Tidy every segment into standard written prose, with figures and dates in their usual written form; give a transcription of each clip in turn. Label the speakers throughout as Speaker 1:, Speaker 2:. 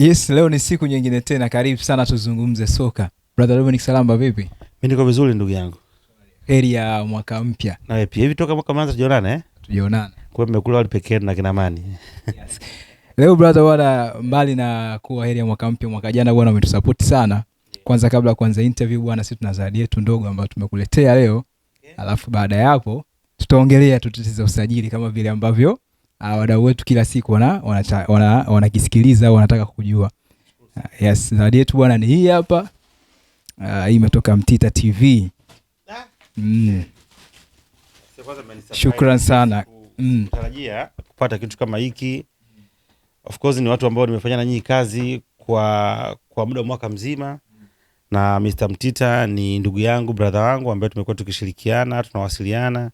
Speaker 1: Yes, leo ni siku nyingine tena, karibu sana tuzungumze soka. Brother Dominic Salamba vipi?
Speaker 2: Mimi niko vizuri ndugu yangu.
Speaker 1: Heri ya mwaka mpya.
Speaker 2: Na wewe pia hivi toka mwaka mwanzo tujaonana
Speaker 1: Tujaonana.
Speaker 2: Kwa mmekula wali pekee na kina Mani.
Speaker 1: Yes. Leo brother bwana, mbali na kuwa heri ya mwaka mpya, mwaka jana bwana umetusupport sana. Kwanza kabla kuanza interview bwana, sisi tuna zawadi yetu ndogo ambayo tumekuletea leo. Alafu baada ya hapo tutaongelea tetesi za usajili kama vile ambavyo wadau wetu kila siku wanakisikiliza au wanataka kujua. Yes, zawadi yetu bwana ni hii hapa. Hii imetoka Mtita TV. Shukran sana.
Speaker 2: Natarajia kupata kitu kama hiki. Of course ni watu ambao nimefanya na nyinyi kazi kwa muda wa mwaka mzima. Na Mr. Mtita ni ndugu yangu, brother wangu ambaye tumekuwa tukishirikiana, tunawasiliana.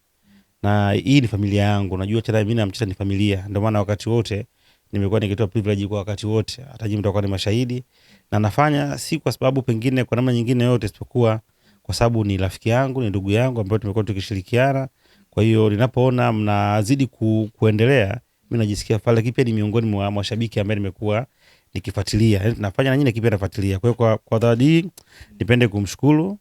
Speaker 2: Na hii ni familia yangu. Unajua tena mimi na Mtita ni familia. Ndio maana wakati wote nimekuwa nikitoa privilege kwa wakati wote. Hata nyinyi mtakuwa ni mashahidi. Na nafanya si kwa sababu pengine kwa namna nyingine yote isipokuwa kwa sababu ni rafiki yangu, ni ndugu yangu ambaye tumekuwa tukishirikiana. Kwa hiyo ninapoona mnazidi kuendelea, mimi najisikia fahari, lakini pia ni miongoni mwa mashabiki ambao nimekuwa nikifuatilia. Nafanya na nyinyi pia nafuatilia. Kwa hiyo kwa zawadi hii nipende kumshukuru,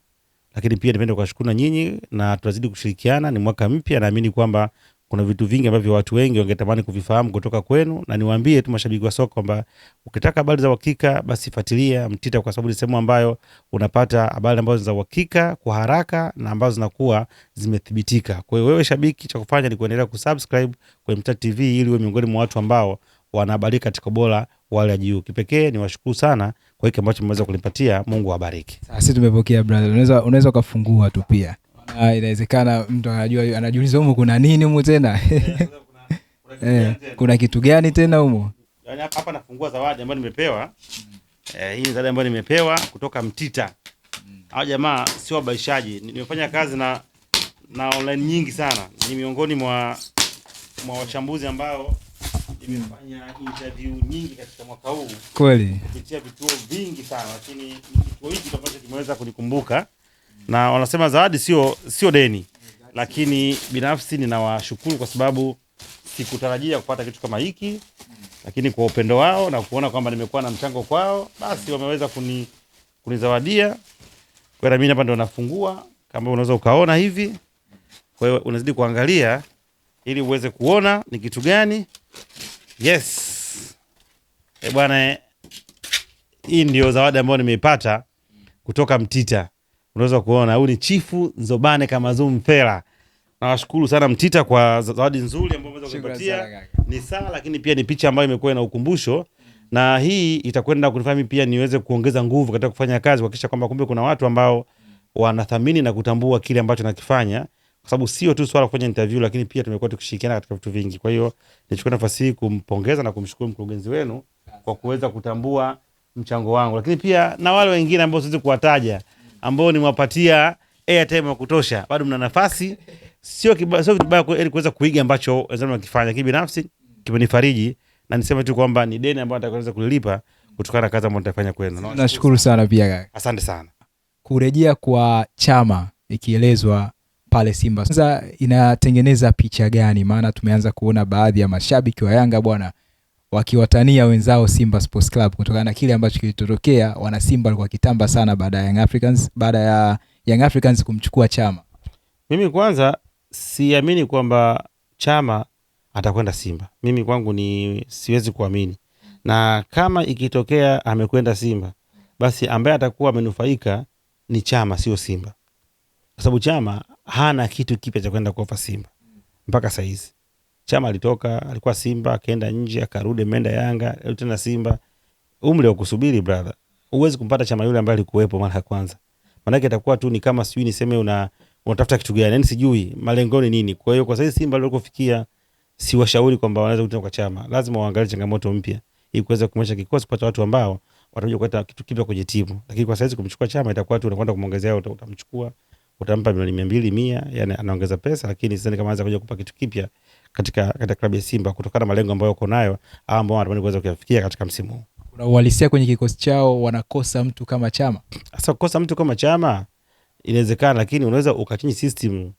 Speaker 2: lakini pia nipende kuwashukuru na nyinyi na tunazidi kushirikiana. Ni mwaka mpya, naamini kwamba kuna vitu vingi ambavyo watu wengi wangetamani kuvifahamu kutoka kwenu, na niwaambie tu mashabiki wa soka kwamba ukitaka habari za uhakika basi fuatilia Mtita, kwa sababu ni sehemu ambayo unapata habari ambazo za uhakika kwa haraka na ambazo zinakuwa zimethibitika. Kwa hiyo wewe shabiki, cha kufanya ni kuendelea kusubscribe kwenye Mtita TV ili uwe miongoni mwa watu ambao wanahabarika katika bora wale juu. Kipekee ni washukuru sana kwa hiki ambacho mmeweza kunipatia. Mungu awabariki.
Speaker 1: Sasa tumepokea brother. Unaweza kufungua tu pia. Inawezekana mtu anajiuliza huko kuna nini huko tena? Kuna kitu gani tena huko?
Speaker 2: Yaani hapa nafungua zawadi ambayo nimepewa. Hii ni zawadi ambayo nimepewa kutoka Mtita. Hao jamaa sio wabaishaji. Nimefanya kazi na online nyingi sana. Ni miongoni mwa wachambuzi ambao nimefanya interview nyingi katika mwaka huu.
Speaker 1: Kweli.
Speaker 2: Kupitia vituo vingi sana, lakini kituo hiki ambacho kimeweza kunikumbuka. Na wanasema zawadi sio deni. Lakini binafsi ninawashukuru kwa sababu sikutarajia kupata kitu kama hiki, lakini kwa upendo wao na kuona kwamba nimekuwa na mchango kwao, basi wameweza kunizawadia. Kwa hiyo mimi hapa ndo nafungua kama unaweza ukaona hivi. Kwa hiyo unazidi kuangalia ili uweze kuona ni kitu gani. Yes. Bwana, hii ndio zawadi ambayo nimeipata kutoka Mtita. Unaweza kuona huyu ni Chifu Nzobane Kamazum Fela. Nawashukuru sana Mtita kwa zawadi nzuri ambayo umeweza kunipatia. Ni saa, lakini pia ni picha ambayo imekuwa na ukumbusho, na hii itakwenda kunifanya pia niweze kuongeza nguvu katika kufanya kazi, kuhakikisha kwamba kumbe kuna watu ambao wanathamini na kutambua kile ambacho nakifanya, kwa sababu sio tu swala kufanya interview, lakini pia tumekuwa tukishirikiana katika vitu vingi. Kwa hiyo nichukue nafasi hii kumpongeza na kumshukuru mkurugenzi wenu kwa kuweza kutambua mchango wangu, lakini pia na wale wengine ambao siwezi kuwataja ambao nimewapatia airtime ya kutosha, bado mna nafasi. Sio vibaya ili kuweza kuiga ambacho wenzangu wanakifanya, lakini binafsi kimenifariji na niseme tu kwamba ni deni ambalo nitakwenda kulilipa kutokana na kazi ambayo nitafanya kwenu.
Speaker 1: Nashukuru sana pia kaka.
Speaker 2: Asante sana.
Speaker 1: Kurejea kwa Chama ikielezwa pale Simba, sasa inatengeneza picha gani? Maana tumeanza kuona baadhi ya mashabiki wa Yanga bwana wakiwatania wenzao Simba Sports Club kutokana na kile ambacho kilitokea. Wana Simba walikuwa kitamba sana baada ya Young Africans kumchukua Chama.
Speaker 2: Mimi kwanza siamini kwamba Chama atakwenda Simba. Mimi kwangu siwezi kuamini. Na kama ikitokea amekwenda Simba, basi ambaye atakuwa amenufaika ni Chama, sio Simba. Kwa sababu Chama hana kitu kipya cha kwenda kuofa Simba mpaka saa hizi. Chama alikuwa Simba, akaenda nje, akarudi ameenda Yanga, leo tena Simba. Umri wa kusubiri brother. Huwezi kumpata Chama yule ambaye alikuwepo mara ya kwanza. Maana yake itakuwa tu ni kama sijui niseme unatafuta kitu gani, yani sijui malengo ni nini. Kwa hiyo kwa sasa Simba leo kufikia, si washauri kwamba wanaweza kutoka kwa Chama. Lazima waangalie changamoto mpya ili kuweza kumwesha kikosi, kupata watu ambao watakuja kuleta kitu kipya kwenye timu. Lakini kwa sasa kumchukua Chama itakuwa tu unakwenda kumongezea, utamchukua utampa milioni 200, 100, yani anaongeza pesa, lakini sidhani kama anaweza kuja kupa kitu kipya katika klabu ya Simba kutokana na malengo ambayo wako nayo au ambao wanatamani kuweza kuyafikia katika msimu huu.
Speaker 1: Kuna uhalisia kwenye kikosi chao, wanakosa mtu kama Chama.
Speaker 2: Sasa kukosa mtu kama Chama inawezekana, lakini unaweza ukachange system.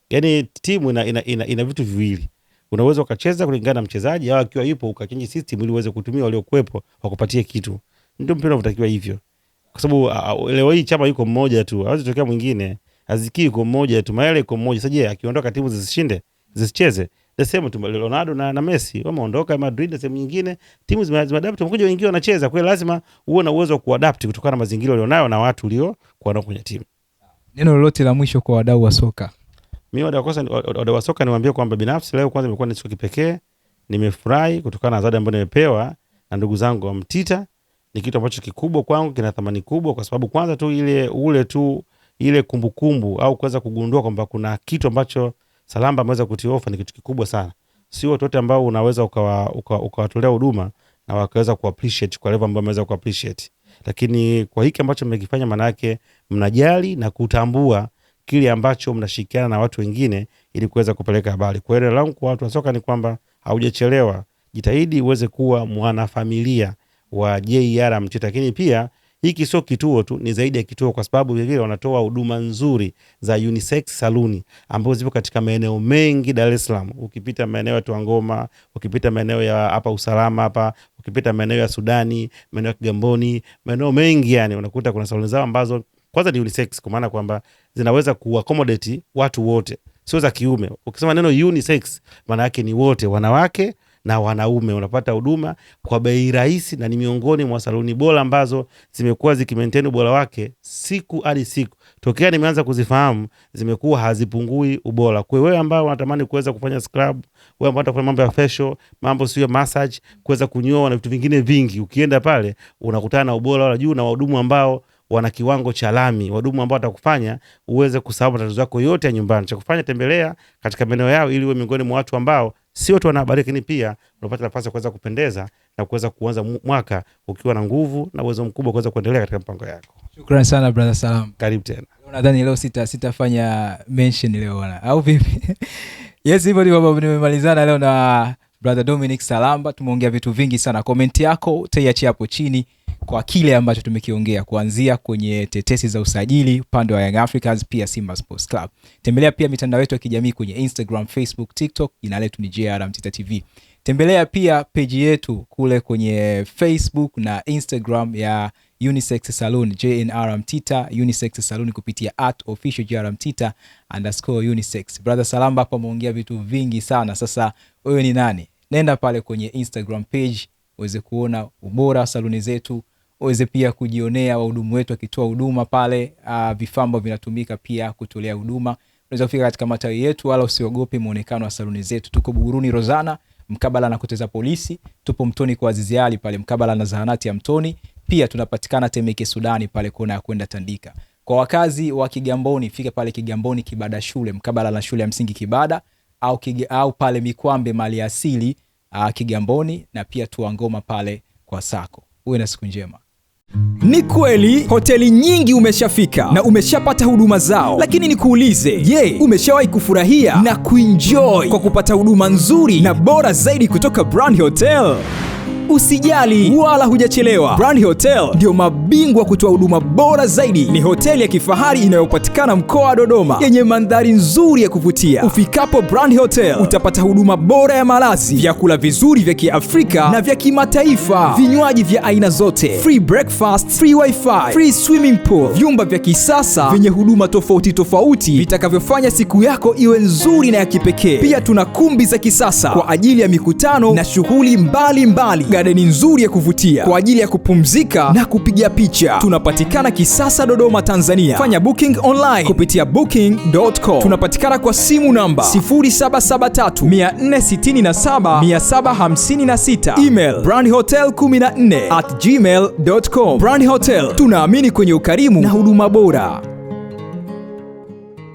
Speaker 2: Yani timu ina vitu viwili. unaweza ukacheza kulingana na mchezaji, au akiwa yupo ukachange system ili uweze kutumia waliokuepo wakupatie kitu. Ndio mpira unatakiwa hivyo, kwa sababu leo hii Chama yuko mmoja tu, hawezi tokea mwingine. Aziki yuko mmoja tu, Mayele yuko mmoja. Sasa je, akiondoka timu zisishinde, zisicheze? The same tu Ronaldo na Messi wameondoka Madrid na sehemu nyingine, timu zimeadapt, wamekuja wengine wanacheza. Kwa hiyo lazima uwe na uwezo wa kuadapt kutokana na mazingira ulionayo na watu ulio kwa nao kwenye timu.
Speaker 1: Neno lolote la mwisho kwa wadau wa soka?
Speaker 2: Mimi wadau wa soka niwaambie kwamba binafsi leo kwanza imekuwa ni siku kipekee. Nimefurahi kutokana na zawadi ambayo nimepewa na ndugu zangu wa Mtita. Ni kitu ambacho kikubwa kwangu, kina thamani kubwa, kwa sababu kwanza tu ile kumbukumbu au kuweza kugundua kwamba kuna kitu ambacho Salamba ameweza kutiofa ni kitu kikubwa sana. Sio watu wote ambao unaweza ukawatolea huduma na wakaweza kuappreciate kwa level ambayo ameweza kuappreciate. Lakini kwa hiki ambacho mmekifanya, maana yake mnajali na kutambua kile ambacho mnashirikiana na watu wengine ili kuweza kupeleka habari. Kwa hiyo langu kwa watu wa soka ni kwamba haujachelewa, jitahidi uweze kuwa mwanafamilia wa JR Mtita. Lakini pia hiki sio kituo tu, ni zaidi ya kituo, kwa sababu vile wanatoa huduma nzuri za unisex saluni ambazo zipo katika maeneo mengi Dar es Salaam. Ukipita maeneo ya Tuangoma, ukipita maeneo ya hapa Usalama hapa, ukipita maeneo ya Sudani, maeneo ya Kigamboni, maeneo mengi yani unakuta kuna saluni zao ambazo kwanza ni unisex, kwa maana kwamba zinaweza kuaccommodate watu wote, sio za kiume. Ukisema neno unisex maana yake ni wote, wanawake na wanaume. Unapata huduma kwa bei rahisi na ni miongoni mwa saluni bora ambazo zimekuwa zikimaintain ubora wake siku hadi siku. Tokea nimeanza kuzifahamu zimekuwa hazipungui ubora. Kwa wewe ambao unatamani kuweza kufanya scrub, wewe ambao unataka mambo ya facial, mambo sio massage, kuweza kunyoa na vitu vingine vingi, ukienda pale unakutana na ubora wa juu na wahudumu ambao wana kiwango cha lami, wahudumu ambao watakufanya uweze kusahau matatizo yako yote ya nyumbani. Cha kufanya, tembelea katika maeneo yao ili uwe miongoni mwa watu ambao sio tu wanahabariki, ni pia unapata nafasi ya kuweza kupendeza na kuweza kuanza mwaka ukiwa na nguvu na uwezo mkubwa kuweza kuendelea katika mpango yako.
Speaker 1: Shukrani sana brother Salam.
Speaker 2: Karibu tena.
Speaker 1: Nadhani leo sitafanya mention leo bwana, au vipi? Yes, hivyo ndivyo nimemalizana leo na brother Dominic Salamba. Tumeongea vitu vingi sana. Comment yako utaiachia hapo chini kwa kile ambacho tumekiongea, kuanzia kwenye tetesi za usajili upande wa Young Africans, pia Simba Sports Club. Tembelea pia mitandao yetu ya kijamii kwenye Instagram, Facebook, TikTok, jina letu ni JR Mtita TV. Tembelea pia page yetu kule kwenye Facebook na Instagram ya Unisex Salon, JNR Mtita Unisex Salon, kupitia @official_JR_Mtita_unisex. Brother Salamba hapa ameongea vitu vingi sana. Sasa wewe ni nani? Nenda pale kwenye Instagram page uweze kuona ubora wa saluni zetu, uweze pia kujionea wahudumu wetu wakitoa huduma pale, vifaa ambavyo vinatumika pia kutolea huduma. Unaweza kufika katika matawi yetu, wala usiogope muonekano wa saluni zetu. Tuko Buguruni Rozana, mkabala na Koteza Polisi. Tupo Mtoni kwa Azizi Ali pale mkabala na zahanati ya Mtoni. Pia tunapatikana Temeke Sudani pale kona ya kwenda Tandika. Kwa wakazi wa Kigamboni, fika pale Kigamboni Kibada shule, mkabala na shule ya msingi Kibada, au pale Mikwambe mali asili Kigamboni, na pia Tuangoma pale kwa Sako. Uwe na siku njema.
Speaker 3: Ni kweli hoteli nyingi umeshafika na umeshapata huduma zao, lakini nikuulize, je, umeshawahi kufurahia na kuenjoy kwa kupata huduma nzuri na bora zaidi kutoka Brand Hotel? Usijali wala hujachelewa. Brand Hotel ndio mabingwa kutoa huduma bora zaidi. Ni hoteli ya kifahari inayopatikana mkoa wa Dodoma yenye mandhari nzuri ya kuvutia. Ufikapo Brand Hotel utapata huduma bora ya malazi, vyakula vizuri vya Kiafrika na vya kimataifa, vinywaji vya aina zote, free breakfast, free wifi, free swimming pool, vyumba vya kisasa vyenye huduma tofauti tofauti vitakavyofanya siku yako iwe nzuri na ya kipekee. Pia tuna kumbi za kisasa kwa ajili ya mikutano na shughuli mbalimbali. Garden nzuri ya kuvutia kwa ajili ya kupumzika na kupiga picha. Tunapatikana Kisasa, Dodoma, Tanzania. Fanya booking online kupitia booking.com. Tunapatikana kwa simu namba 0773467756. Email brandhotel14@gmail.com. Brand Hotel, tunaamini kwenye ukarimu na huduma bora.